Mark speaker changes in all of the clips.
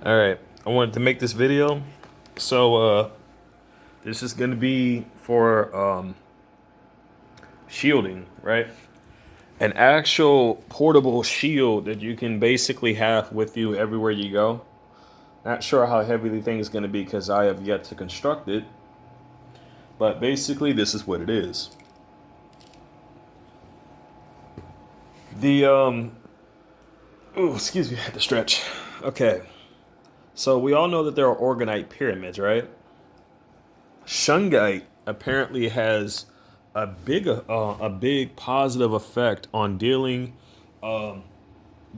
Speaker 1: All right, I wanted to make this video. So this is going to be for shielding, right? An actual portable shield that you can basically have with you everywhere you go. Not sure how heavy the thing is going to be because I have yet to construct it. But basically, this is what it is. The oh, excuse me, I had to stretch. Okay, so we all know that there are orgonite pyramids, right? Shungite apparently has a big positive effect on dealing um,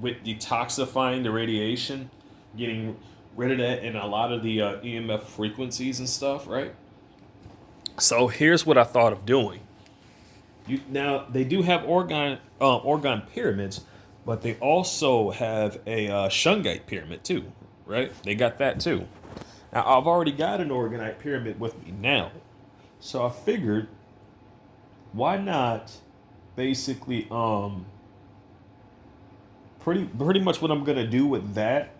Speaker 1: with detoxifying the radiation, getting rid of that in a lot of the EMF frequencies and stuff, right? So here's what I thought of doing. Now they do have orgone pyramids, but they also have a shungite pyramid too, right? They got that too. Now I've already got an orgonite pyramid with me now, so I figured why not basically pretty much what I'm gonna do with that.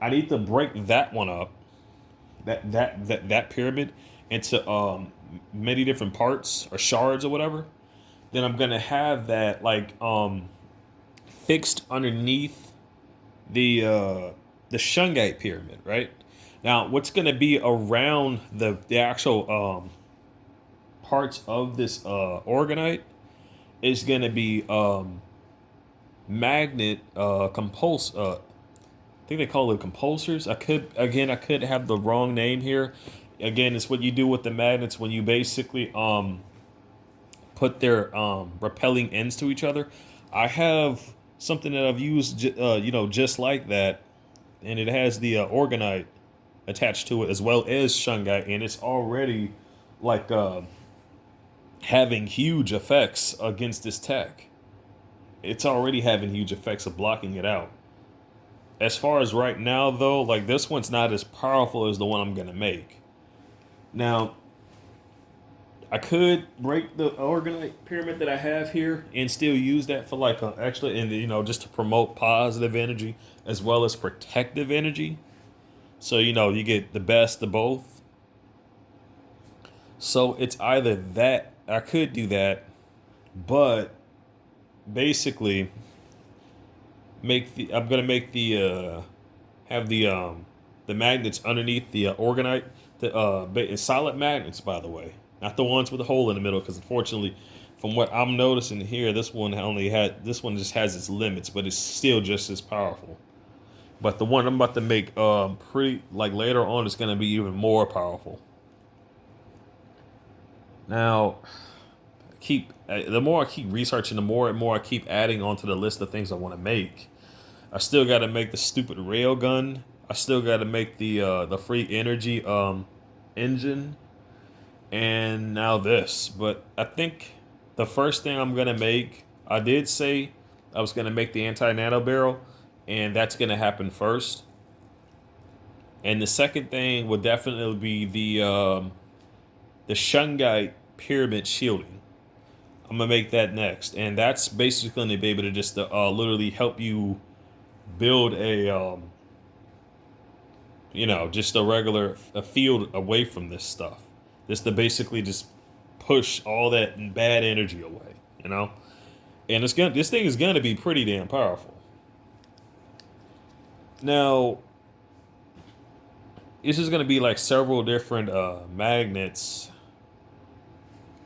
Speaker 1: I need to break that one up, that pyramid into many different parts or shards or whatever. Then I'm gonna have that like fixed underneath the shungite pyramid, right? Now what's gonna be around the actual parts of this orgonite is going to be magnet compuls. I think they call it compulsors. I could have the wrong name here. Again, it's what you do with the magnets when you basically put their repelling ends to each other. I have something that I've used, just like that, and it has the orgonite attached to it as well as shungite, and it's already like having huge effects against this tech. It's already having huge effects of blocking it out. As far as right now, though, like this one's not as powerful as the one I'm gonna make. Now, I could break the orgonite pyramid that I have here and still use that for like actually, and just to promote positive energy as well as protective energy. So you get the best of both. So it's either that I could do that, but basically I'm gonna make the have the magnets underneath the orgonite, it's solid magnets, by the way, not the ones with a hole in the middle, because unfortunately, from what I'm noticing here, this one just has its limits, but it's still just as powerful. But the one I'm about to make pretty like later on is gonna be even more powerful. Now, the more I keep researching, the more and more I keep adding onto the list of things I want to make. I still got to make the stupid rail gun. I still got to make the free energy engine, and now this. But I think the first thing I'm gonna make, I did say I was gonna make the anti nano barrel, and that's gonna happen first. And the second thing would definitely be the shungite pyramid shielding. I'm gonna make that next, and that's basically gonna be able to just literally help you build just a field away from this stuff. Just to basically just push all that bad energy away, And this thing is gonna be pretty damn powerful. Now, this is gonna be like several different magnets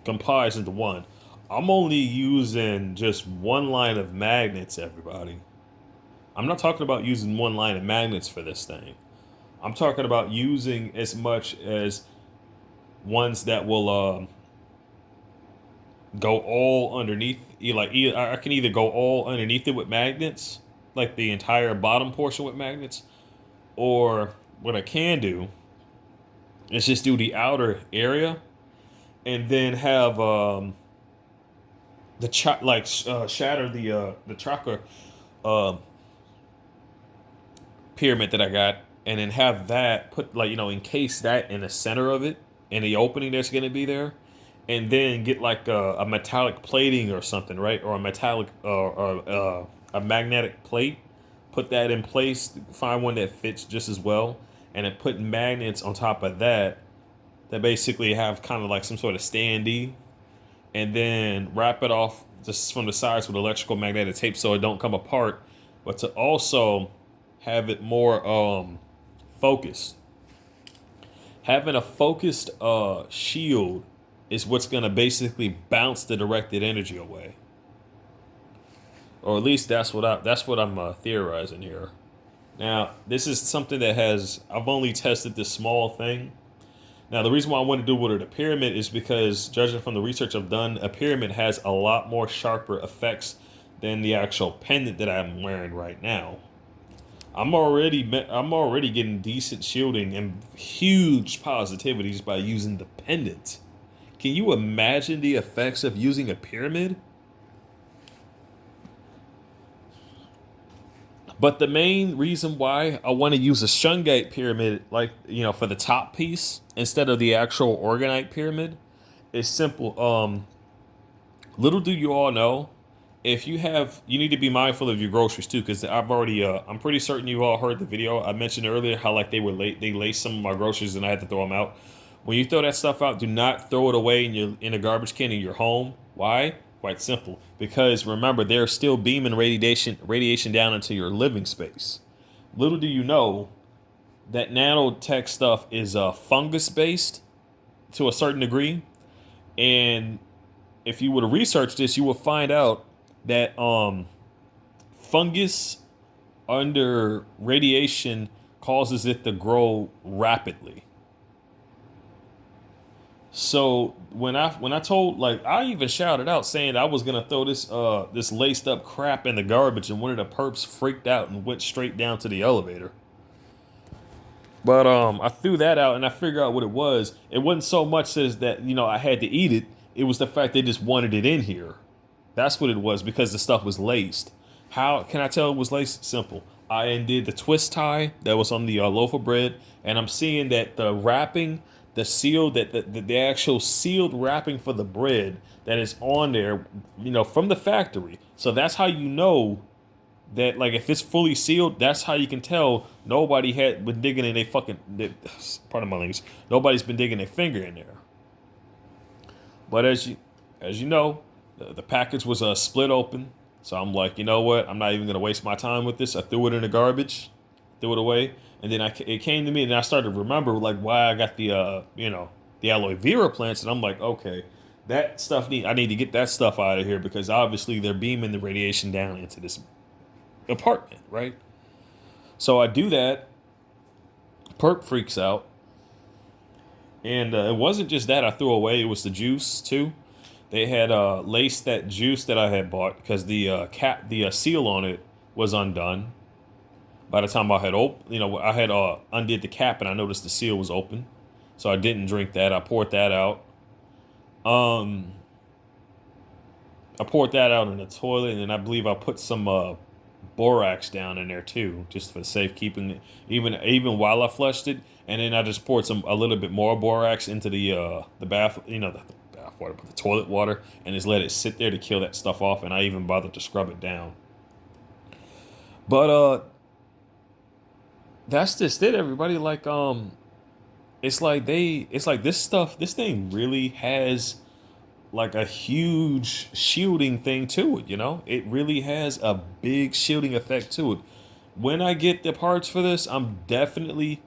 Speaker 1: comprised into one. I'm only using just one line of magnets, everybody. I'm not talking about using one line of magnets for this thing. I'm talking about using as much as ones that will go all underneath. I can either go all underneath it with magnets, like the entire bottom portion with magnets, or what I can do is just do the outer area and then have shatter the chakra uh, pyramid that I got, and then have that put encase that in the center of it, in the opening that's gonna be there, and then get like a metallic plating or something, right? Or a metallic or a magnetic plate, put that in place, find one that fits just as well, and then put magnets on top of that that basically have kind of like some sort of standee, and then wrap it off just from the sides with electrical magnetic tape so it don't come apart, but to also have it more focused. Having a focused shield is what's gonna basically bounce the directed energy away, or at least that's what I'm theorizing here. Now, this is something that I've only tested this small thing. Now, the reason why I want to do with a pyramid is because, judging from the research I've done, a pyramid has a lot more sharper effects than the actual pendant that I'm wearing right now. I'm already getting decent shielding and huge positivities by using the pendant. Can you imagine the effects of using a pyramid? But the main reason why I want to use a shungite pyramid, like, for the top piece instead of the actual organite pyramid, is simple. Little do you all know, if you need to be mindful of your groceries too, because I'm pretty certain you all heard the video I mentioned earlier how like they laced some of my groceries and I had to throw them out. When you throw that stuff out, do not throw it away in a garbage can in your home. Why? Quite simple. Because remember, they're still beaming radiation down into your living space. Little do you know that nanotech stuff is fungus based to a certain degree, and if you were to research this, you will find out that fungus under radiation causes it to grow rapidly. So when I told, like, I even shouted out saying I was gonna throw this laced up crap in the garbage, and one of the perps freaked out and went straight down to the elevator. But I threw that out and I figured out what it was. It wasn't so much as that I had to eat it. It was the fact they just wanted it in here. That's what it was, because the stuff was laced. How can I tell it was laced? Simple. I undid the twist tie that was on the loaf of bread, and I'm seeing that the wrapping, the seal, that the actual sealed wrapping for the bread that is on there, from the factory. So that's how you know that, like, if it's fully sealed, that's how you can tell nobody had been digging in pardon my language, nobody's been digging their finger in there. But as you know, the package was split open. So I'm like, you know what? I'm not even going to waste my time with this. I threw it in the garbage, threw it away. And then it came to me, and I started to remember, like, why I got the aloe vera plants. And I'm like, okay, that stuff I need to get that stuff out of here, because obviously they're beaming the radiation down into this apartment, right? So I do that. Perp freaks out. And it wasn't just that I threw away. It was the juice, too. They had laced that juice that I had bought, because the seal on it was undone. By the time I had undid the cap, and I noticed the seal was open, so I didn't drink that. I poured that out. I poured that out in the toilet, and then I believe I put some borax down in there too, just for safekeeping it, even while I flushed it. And then I just poured a little bit more borax into the bath, the bath water, but the toilet water, and just let it sit there to kill that stuff off. And I even bothered to scrub it down. But that's just it, everybody. Like, it's like this thing really has like a huge shielding thing to it. It really has a big shielding effect to it. When I get the parts for this, I'm definitely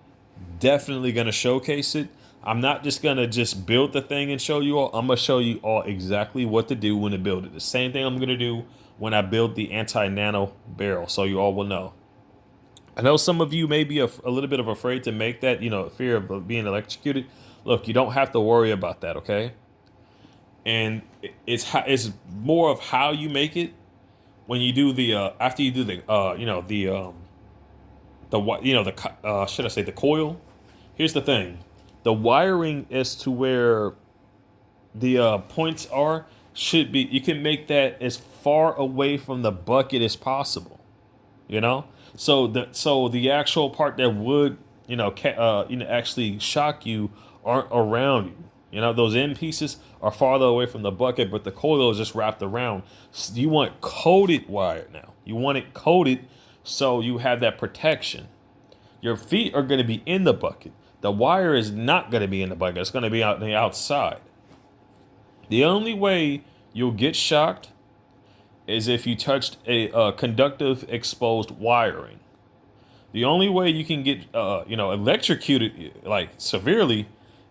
Speaker 1: gonna showcase it. I'm not just gonna build the thing and show you all. I'm gonna show you all exactly what to do when to build it. The same thing I'm gonna do when I build the anti-nano barrel, so you all will know. I know some of you may be a little bit of afraid to make that, fear of being electrocuted. Look, you don't have to worry about that, okay? And it's more of how you make it when you do the after you do the should I say the coil? Here's the thing: the wiring as to where the points are should be. You can make that as far away from the bucket as possible. So the actual part that would actually shock you aren't around you. Those end pieces are farther away from the bucket, but the coil is just wrapped around. So you want coated wire now. You want it coated So you have that protection. Your feet are going to be in the bucket. The wire is not going to be in the bucket. It's going to be out on the outside. The only way you'll get shocked is if you touched a conductive exposed wiring. The only way you can get electrocuted like severely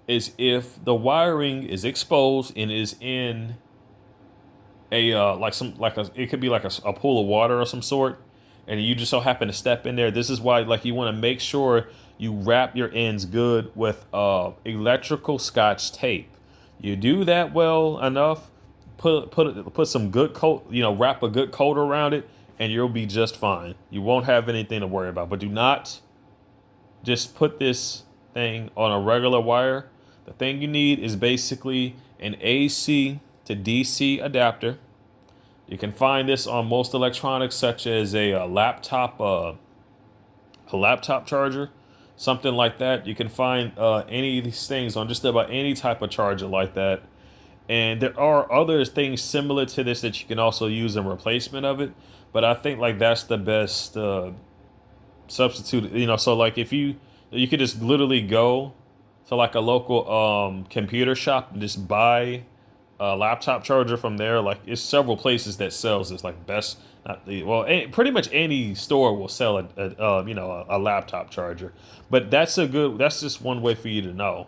Speaker 1: is if the wiring is exposed and is in a it could be like a pool of water or some sort, and you just so happen to step in there. This is why like you want to make sure you wrap your ends good with electrical scotch tape. You do that well enough, put some good coat, wrap a good coat around it, and you'll be just fine. You won't have anything to worry about. But do not just put this thing on a regular wire. The thing you need is basically an AC to DC adapter. You can find this on most electronics, such as a laptop charger, something like that. You can find any of these things on just about any type of charger like that. And there are other things similar to this that you can also use in replacement of it. But I think like that's the best substitute. So like if you could just literally go to like a local computer shop and just buy a laptop charger from there. Like it's several places that sells this. Like best, pretty much any store will sell a laptop charger. But that's just one way for you to know.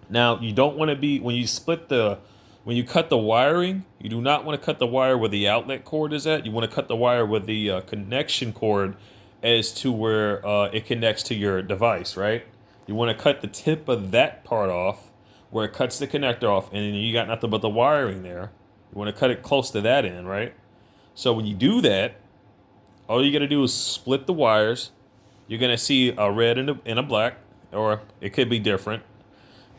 Speaker 1: Now you don't want to be when you cut the wiring, you do not want to cut the wire where the outlet cord is at. You want to cut the wire with the connection cord as to where it connects to your device, right? You want to cut the tip of that part off where it cuts the connector off, and then you got nothing but the wiring there. You want to cut it close to that end, right? So when you do that, all you got to do is split the wires. You're going to see a red and a black, or it could be different.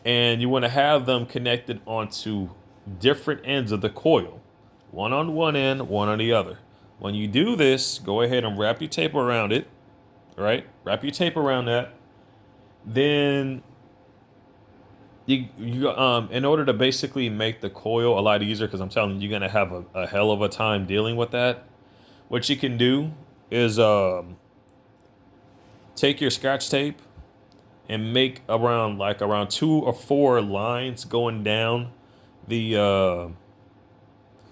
Speaker 1: And you want to have them connected onto different ends of the coil. One on one end, one on the other. When you do this, go ahead and wrap your tape around it, right? Wrap your tape around that. Then you in order to basically make the coil a lot easier, because I'm telling you, you're going to have a hell of a time dealing with that. What you can do is take your Scotch tape and make around 2 or 4 lines going down the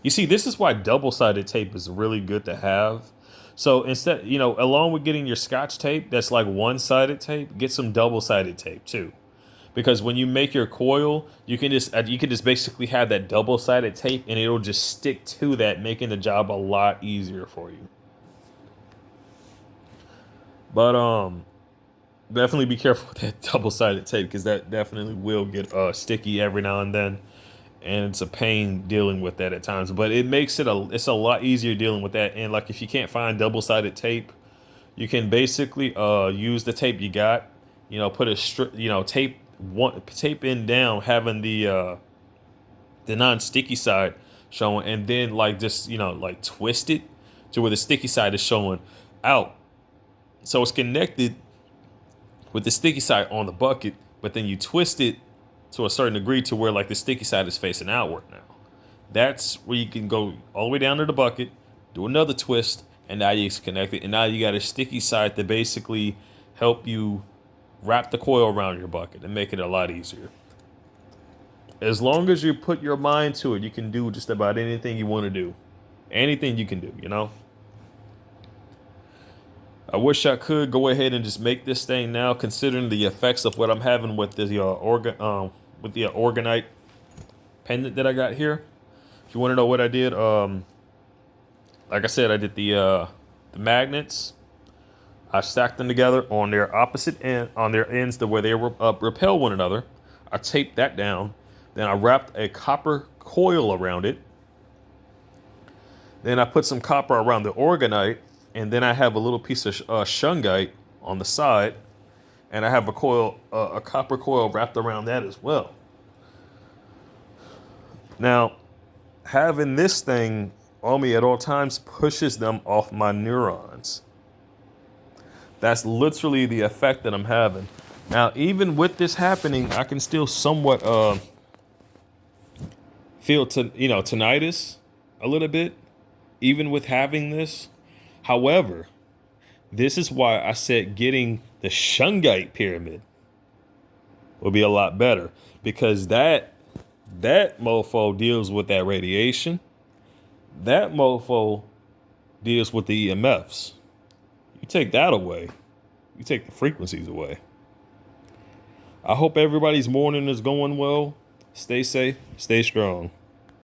Speaker 1: you see, this is why double-sided tape is really good to have. So instead, along with getting your Scotch tape that's like one-sided tape, get some double-sided tape too. Because when you make your coil, you can just basically have that double-sided tape and it'll just stick to that, making the job a lot easier for you. But definitely be careful with that double-sided tape, because that definitely will get sticky every now and then, and it's a pain dealing with that at times. But it makes it's a lot easier dealing with that. And like if you can't find double-sided tape, you can basically use the tape you got. Put a tape in down, having the non-sticky side showing, and then twist it to where the sticky side is showing out. So it's connected with the sticky side on the bucket, but then you twist it to a certain degree to where like the sticky side is facing outward now. That's where you can go all the way down to the bucket, do another twist, and now you connect it. And now you got a sticky side to basically help you wrap the coil around your bucket and make it a lot easier. As long as you put your mind to it, you can do just about anything you want to do. Anything you can do, I wish I could go ahead and just make this thing now, considering the effects of what I'm having with the orgonite pendant that I got here. If you want to know what I did, like I said, I did the magnets. I stacked them together on their opposite end, on their ends to where they repel one another. I taped that down. Then I wrapped a copper coil around it. Then I put some copper around the orgonite. And then I have a little piece of shungite on the side, and I have a copper coil wrapped around that as well. Now, having this thing on me at all times pushes them off my neurons. That's literally the effect that I'm having. Now, even with this happening, I can still somewhat feel tinnitus a little bit, even with having this. However, This is why I said getting the shungite pyramid will be a lot better, because that mofo deals with that radiation. That mofo deals with the EMFs. You take that away, you take the frequencies away. I hope everybody's morning is going well. Stay safe, stay strong.